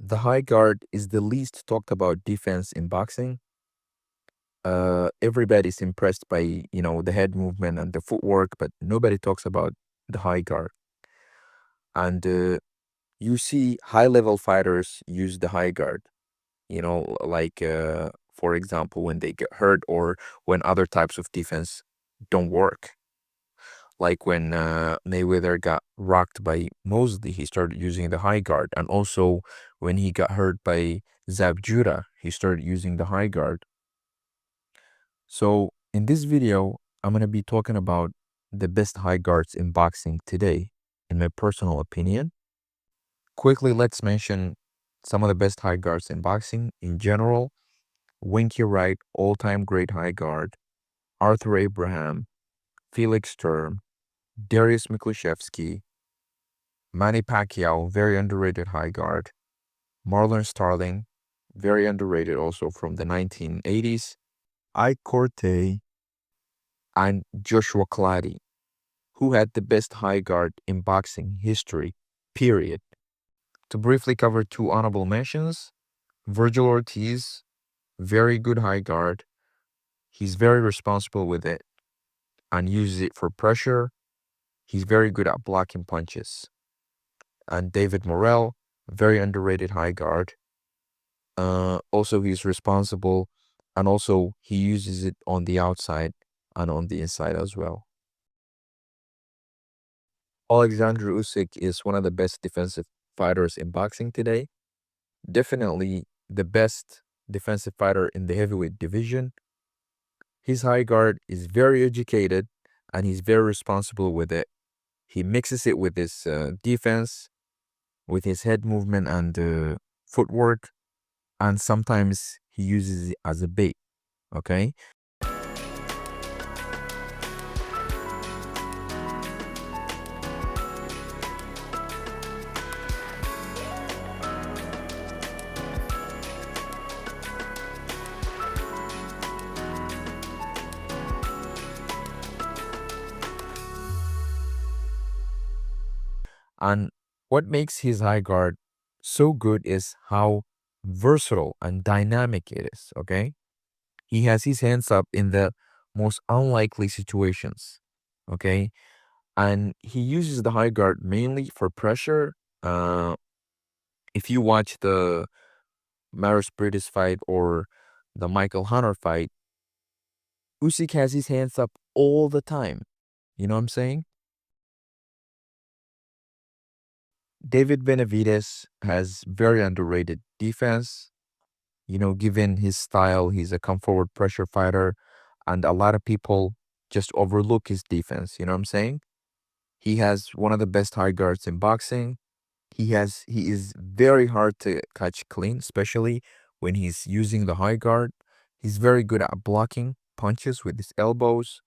The high guard is the least talked about defense in boxing. Everybody's impressed by, the head movement and the footwork, but nobody talks about the high guard. And you see high-level fighters use the high guard, like, for example, when they get hurt or when other types of defense don't work. Like when Mayweather got rocked by Mosley, he started using the high guard. And also when he got hurt by Zabjura, he started using the high guard. So in this video, I'm going to be talking about the best high guards in boxing today, in my personal opinion. Quickly, let's mention some of the best high guards in boxing in general. Winky Wright, all-time great high guard. Arthur Abraham, Felix Sturm, Darius Mikluszewski, Manny Pacquiao, very underrated high guard. Marlon Starling, very underrated also from the 1980s. Ike Corte, and Joshua Claddy, who had the best high guard in boxing history, period. To briefly cover two honorable mentions, Virgil Ortiz, very good high guard. He's very responsible with it and uses it for pressure. He's very good at blocking punches. And David Morrell, very underrated high guard. Also, he's responsible, and also he uses it on the outside and on the inside as well. Alexander Usyk is one of the best defensive fighters in boxing today. Definitely the best defensive fighter in the heavyweight division. His high guard is very educated and he's very responsible with it. He mixes it with his defense, with his head movement and footwork, and sometimes he uses it as a bait, okay? And what makes his high guard so good is how versatile and dynamic it is, okay? He has his hands up in the most unlikely situations, okay? And he uses the high guard mainly for pressure. If you watch the Maris Britis fight or the Michael Hunter fight, Usyk has his hands up all the time. You know what I'm saying? David Benavidez has very underrated defense. Given his style, he's a come forward pressure fighter, and a lot of people just overlook his defense. You know what I'm saying? He has one of the best high guards in boxing. He is very hard to catch clean, especially when he's using the high guard. He's very good at blocking punches with his elbows.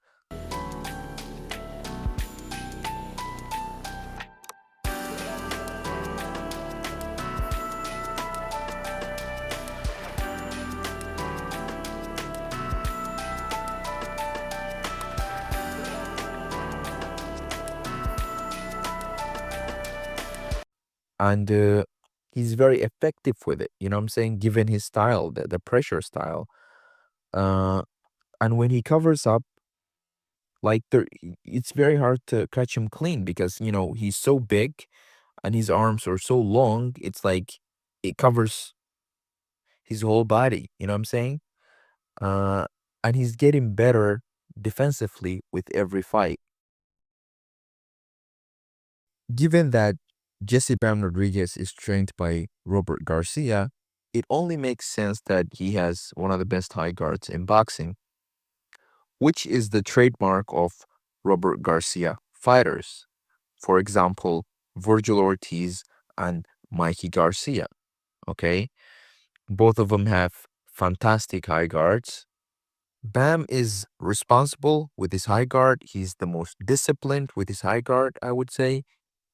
And he's very effective with it. You know what I'm saying? Given his style, the pressure style. Uh, and when he covers up, like it's very hard to catch him clean because he's so big and his arms are so long. It's like it covers his whole body. You know what I'm saying? Uh, and he's getting better defensively with every fight. Given that Jesse Bam Rodriguez is trained by Robert Garcia, it only makes sense that he has one of the best high guards in boxing, which is the trademark of Robert Garcia fighters. For example, Virgil Ortiz and Mikey Garcia. Okay? Both of them have fantastic high guards. Bam is responsible with his high guard. He's the most disciplined with his high guard, I would say.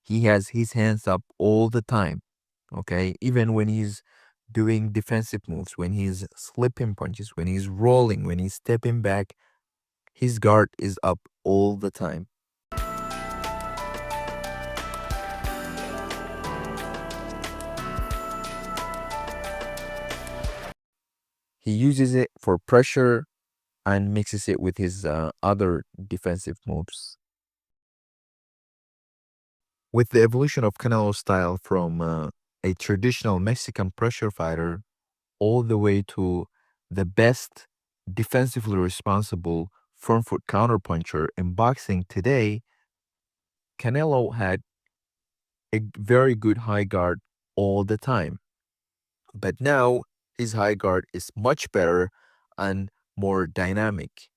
He has his hands up all the time. Okay? Even when he's doing defensive moves, when he's slipping punches, when he's rolling, when he's stepping back, his guard is up all the time. He uses it for pressure and mixes it with his other defensive moves. With the evolution of Canelo's style from a traditional Mexican pressure fighter all the way to the best defensively responsible front foot counterpuncher in boxing today, Canelo had a very good high guard all the time. But now his high guard is much better and more dynamic.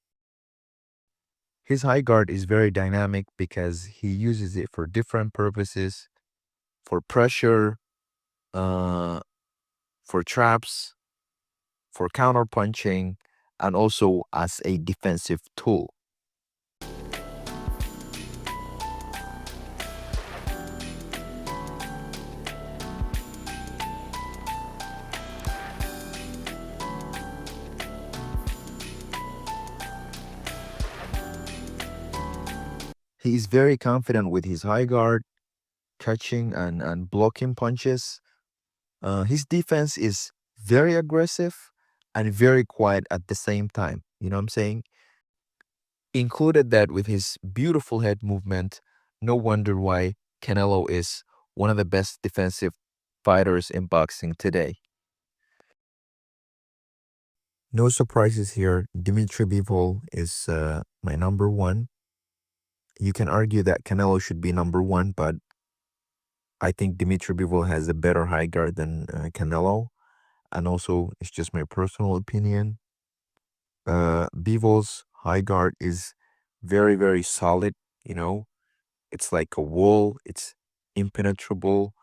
His high guard is very dynamic because he uses it for different purposes, for pressure, uh, for traps, for counterpunching, and also as a defensive tool. He is very confident with his high guard, catching and blocking punches. His defense is very aggressive and very quiet at the same time. You know what I'm saying? Included that with his beautiful head movement, no wonder why Canelo is one of the best defensive fighters in boxing today. No surprises here. Dmitry Bivol is my number one. You can argue that Canelo should be number one, but I think Dmitry Bivol has a better high guard than Canelo. And also, it's just my personal opinion. Bivol's high guard is very, very solid. You know, it's like a wall, it's impenetrable.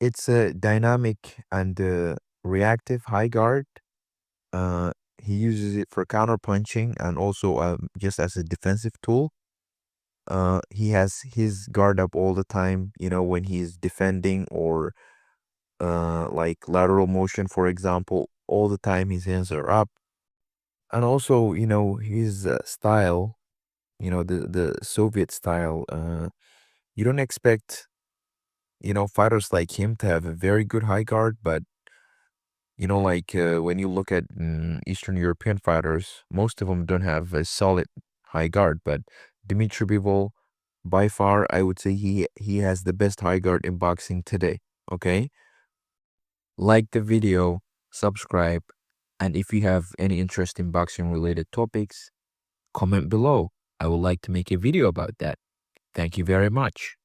It's a dynamic and reactive high guard. Uh, he uses it for counterpunching and also just as a defensive tool. He has his guard up all the time, you know, when he's defending or like lateral motion, for example, all the time his hands are up. And also, you know, his style, you know, the Soviet style, you don't expect, you know, fighters like him to have a very good high guard, but you know, like when you look at Eastern European fighters, most of them don't have a solid high guard. But Dmitry Bivol, by far, I would say he has the best high guard in boxing today. Okay, like the video, subscribe, and if you have any interest in boxing related topics, comment below. I would like to make a video about that. Thank you very much.